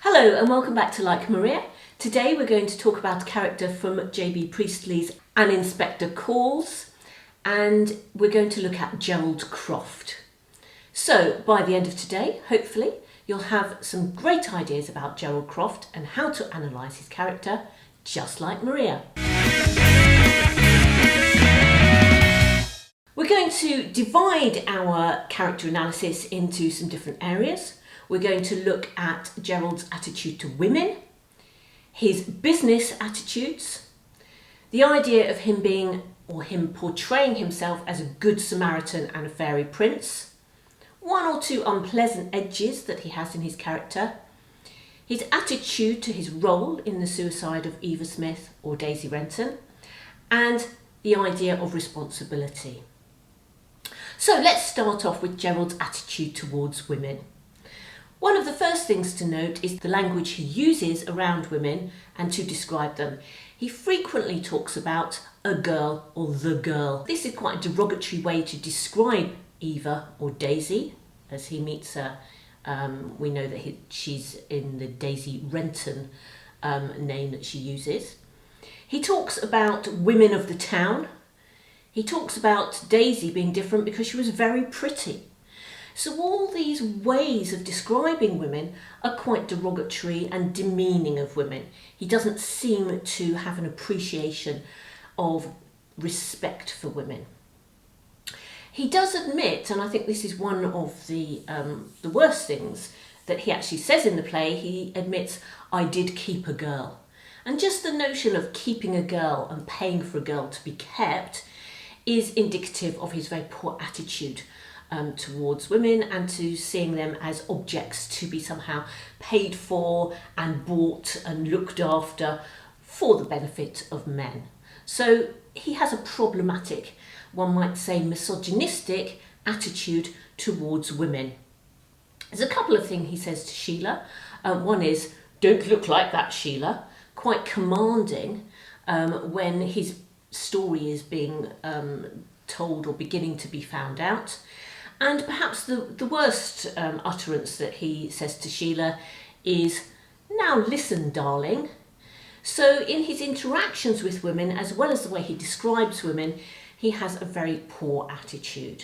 Hello and welcome back to Like Maria. Today we're going to talk about a character from J.B.Priestley's An Inspector Calls, and we're going to look at Gerald Croft. So by the end of today, hopefully, you'll have some great ideas about Gerald Croft and how to analyse his character, just like Maria. We're going to divide our character analysis into some different areas. We're going to look at Gerald's attitude to women, his business attitudes, the idea of him being, or him portraying himself as a good Samaritan and a fairy prince, one or two unpleasant edges that he has in his character, his attitude to his role in the suicide of Eva Smith or Daisy Renton, and the idea of responsibility. So let's start off with Gerald's attitude towards women. One of the first things to note is the language he uses around women and to describe them. He frequently talks about a girl or the girl. This is quite a derogatory way to describe Eva or Daisy as he meets her. We know that she's in the Daisy Renton name that she uses. He talks about women of the town. He talks about Daisy being different because she was very pretty. So all these ways of describing women are quite derogatory and demeaning of women. He doesn't seem to have an appreciation of respect for women. He does admit, and I think this is one of the worst things that he actually says in the play, he admits, I did keep a girl. And just the notion of keeping a girl and paying for a girl to be kept is indicative of his very poor attitude towards women and to seeing them as objects to be somehow paid for and bought and looked after for the benefit of men. So he has a problematic, one might say misogynistic attitude towards women. There's a couple of things he says to Sheila. One is, don't look like that, Sheila, quite commanding when his story is being told or beginning to be found out. And perhaps the worst utterance that he says to Sheila is, now listen, darling. So in his interactions with women, as well as the way he describes women, he has a very poor attitude.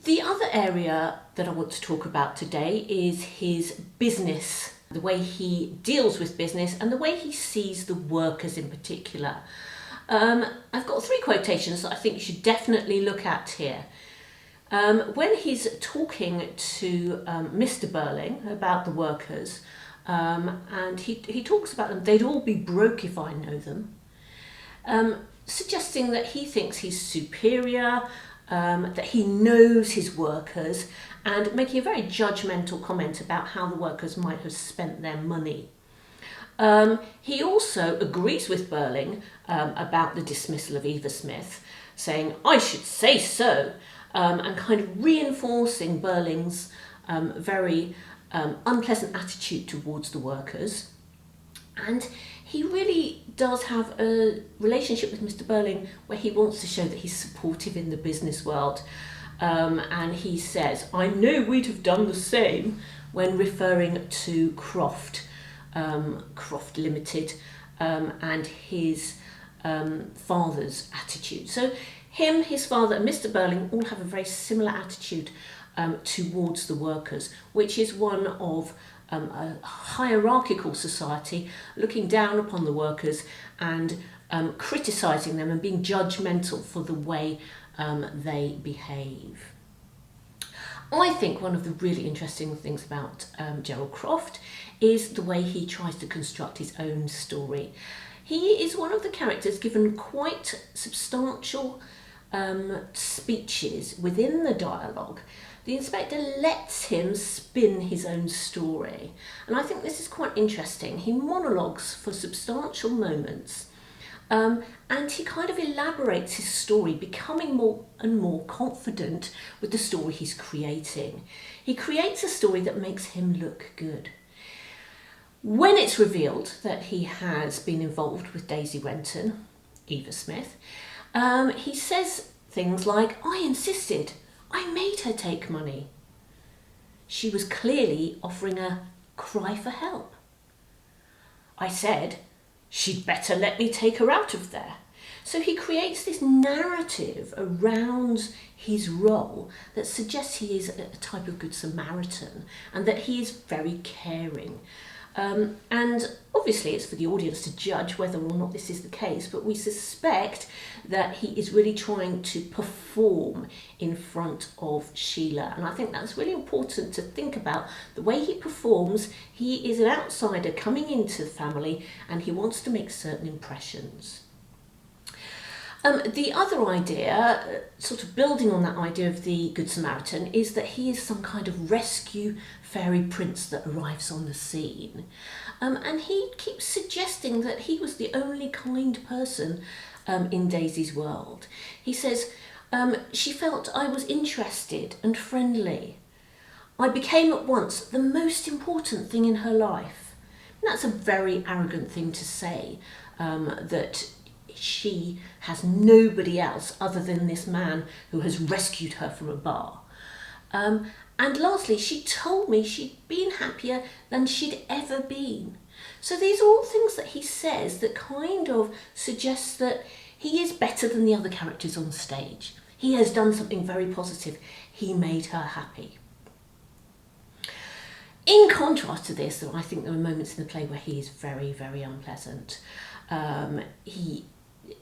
The other area that I want to talk about today is his business, the way he deals with business and the way he sees the workers in particular. I've got three quotations that I think you should definitely look at here. When he's talking to Mr. Burling about the workers, and he talks about them, they'd all be broke if I know them, suggesting that he thinks he's superior, that he knows his workers, and making a very judgmental comment about how the workers might have spent their money. He also agrees with Burling about the dismissal of Eva Smith, saying, I should say so, and kind of reinforcing Burling's very unpleasant attitude towards the workers. And he really does have a relationship with Mr. Burling where he wants to show that he's supportive in the business world. And he says, I know we'd have done the same, when referring to Croft, Croft Limited, and his father's attitude. So him, his father and Mr. Burling all have a very similar attitude towards the workers, which is one of a hierarchical society looking down upon the workers and criticising them and being judgmental for the way they behave. I think one of the really interesting things about Gerald Croft is the way he tries to construct his own story. He is one of the characters given quite substantial speeches within the dialogue. The inspector lets him spin his own story, and I think this is quite interesting. He monologues for substantial moments, and he kind of elaborates his story, becoming more and more confident with the story he's creating. He creates a story that makes him look good. When it's revealed that he has been involved with Daisy Renton, Eva Smith, he says things like, I insisted, I made her take money. She was clearly offering a cry for help. I said, she'd better let me take her out of there. So he creates this narrative around his role that suggests he is a type of Good Samaritan and that he is very caring. And obviously it's for the audience to judge whether or not this is the case, but we suspect that he is really trying to perform in front of Sheila. And I think that's really important to think about. The way he performs, he is an outsider coming into the family and he wants to make certain impressions. The other idea, sort of building on that idea of the Good Samaritan, is that he is some kind of rescue fairy prince that arrives on the scene. And he keeps suggesting that he was the only kind person in Daisy's world. He says, she felt I was interested and friendly. I became at once the most important thing in her life. And that's a very arrogant thing to say, that she has nobody else other than this man who has rescued her from a bar. And lastly, she told me she'd been happier than she'd ever been. So these are all things that he says that kind of suggests that he is better than the other characters on stage. He has done something very positive. He made her happy. In contrast to this, I think there are moments in the play where he is very, very unpleasant. He,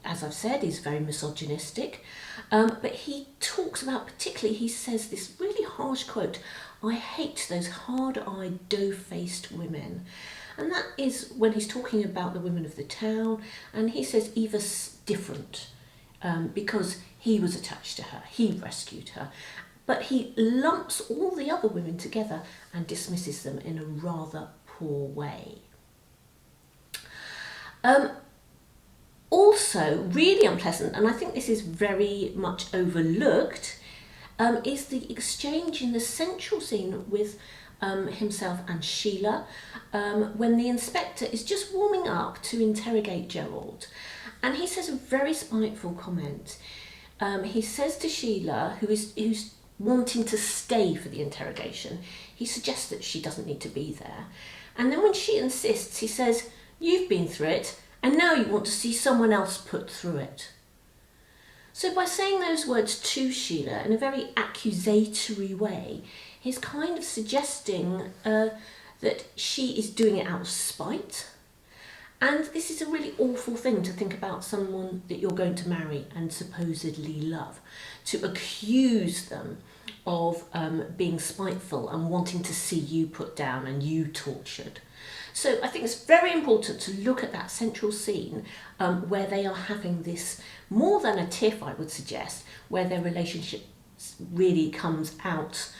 as I've said, is very misogynistic, but he talks about, particularly, he says this really harsh quote, "I hate those hard-eyed, dough-faced women." And that is when he's talking about the women of the town, and he says Eva's different because he was attached to her, he rescued her, but he lumps all the other women together and dismisses them in a rather poor way. Also, really unpleasant, and I think this is very much overlooked, is the exchange in the central scene with himself and Sheila when the inspector is just warming up to interrogate Gerald. And he says a very spiteful comment. He says to Sheila, who's wanting to stay for the interrogation, he suggests that she doesn't need to be there. And then when she insists, he says, "You've been through it, and now you want to see someone else put through it." So by saying those words to Sheila in a very accusatory way, he's kind of suggesting that she is doing it out of spite. And this is a really awful thing to think about someone that you're going to marry and supposedly love, to accuse them of being spiteful and wanting to see you put down and you tortured. So I think it's very important to look at that central scene where they are having this, more than a tiff I would suggest, where their relationship really comes out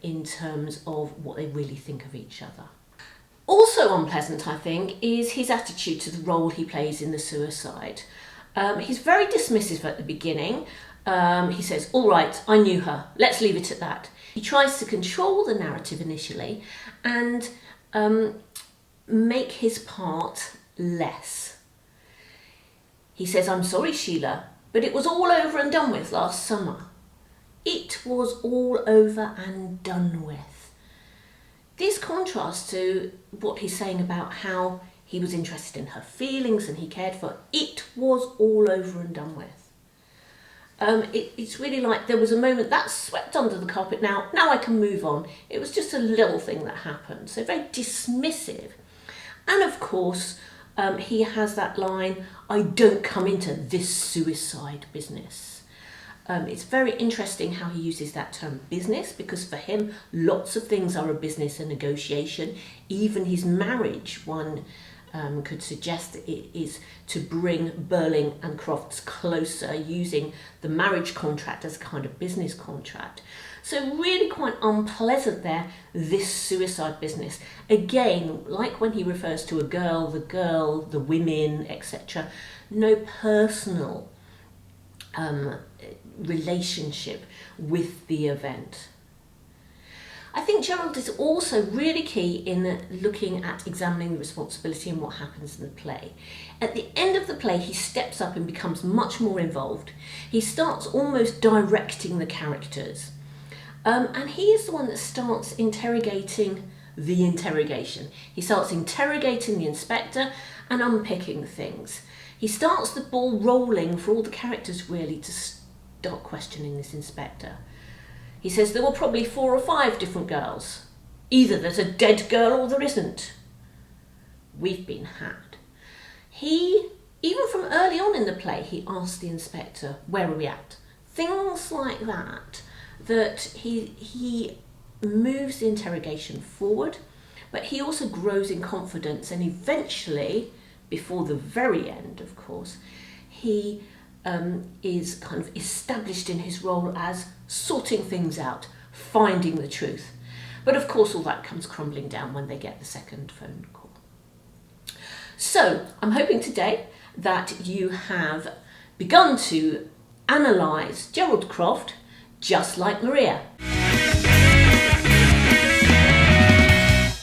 in terms of what they really think of each other. Also unpleasant, I think, is his attitude to the role he plays in the suicide. He's very dismissive at the beginning. He says, "All right, I knew her, let's leave it at that." He tries to control the narrative initially and make his part less. He says, "I'm sorry, Sheila, but it was all over and done with last summer." It was all over and done with. This contrasts to what he's saying about how he was interested in her feelings and he cared for her. It was all over and done with. It's really like there was a moment that's swept under the carpet, now I can move on. It was just a little thing that happened. So very dismissive. And of course, he has that line, "I don't come into this suicide business." It's very interesting how he uses that term business, because for him, lots of things are a business and negotiation. Even his marriage, one could suggest that it is to bring Burling and Crofts closer, using the marriage contract as a kind of business contract. So really quite unpleasant there, this suicide business. Again, like when he refers to a girl, the women, etc. No personal relationship with the event. I think Gerald is also really key in looking at examining the responsibility and what happens in the play. At the end of the play, he steps up and becomes much more involved. He starts almost directing the characters. And he is the one that starts interrogating the interrogation. He starts interrogating the inspector and unpicking things. He starts the ball rolling for all the characters really to start questioning this inspector. He says there were probably 4 or 5 different girls. Either there's a dead girl or there isn't. We've been had. Even from early on in the play, he asked the inspector, where are we at? Things like that he moves the interrogation forward, but he also grows in confidence, and eventually, before the very end, of course, he is kind of established in his role as sorting things out, finding the truth. But of course, all that comes crumbling down when they get the second phone call. So I'm hoping today that you have begun to analyse Gerald Croft just like Maria.